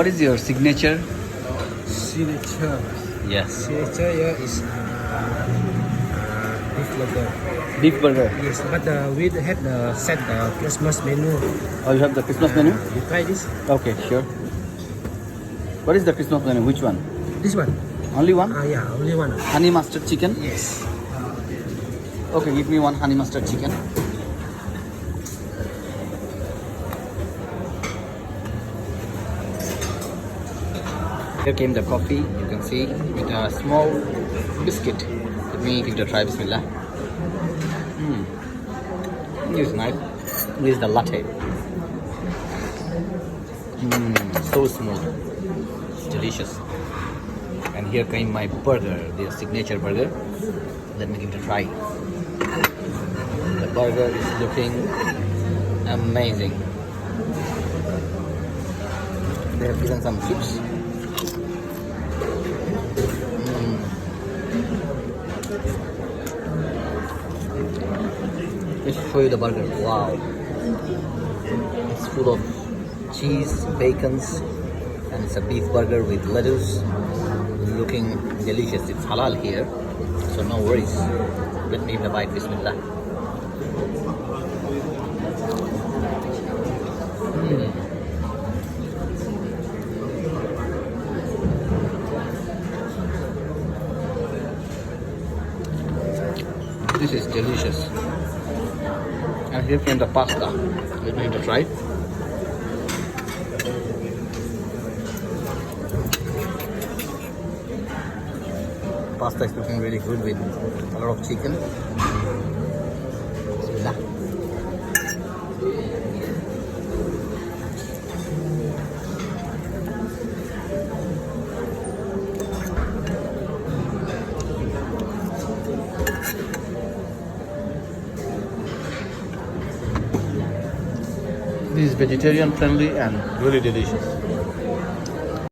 What is your signature? Signature. Yes. Signature here is beef burger. Beef burger. Yes, but we have the set the Christmas menu. Oh, you have the Christmas menu? You try this? Okay, sure. What is the Christmas menu? Which one? This one? Only one? Yeah, only one. Honey mustard chicken? Yes. Okay, give me one honey mustard chicken. Here came the coffee, you can see, with a small biscuit. Let me give it a try, bismillah. This is nice. This is the latte. So smooth. It's delicious. And here came my burger, the signature burger. Let me give it a try. The burger is looking amazing. They have given some chips. Let's show you the burger. Wow. It's full of cheese, bacons, and it's a beef burger with lettuce. Looking delicious. It's halal here, so no worries. Let me give it a bite. Bismillah. This is delicious. And here came the pasta. Let me give it a try. Pasta is looking really good with a lot of chicken. Bismillah. This is vegetarian friendly and really delicious.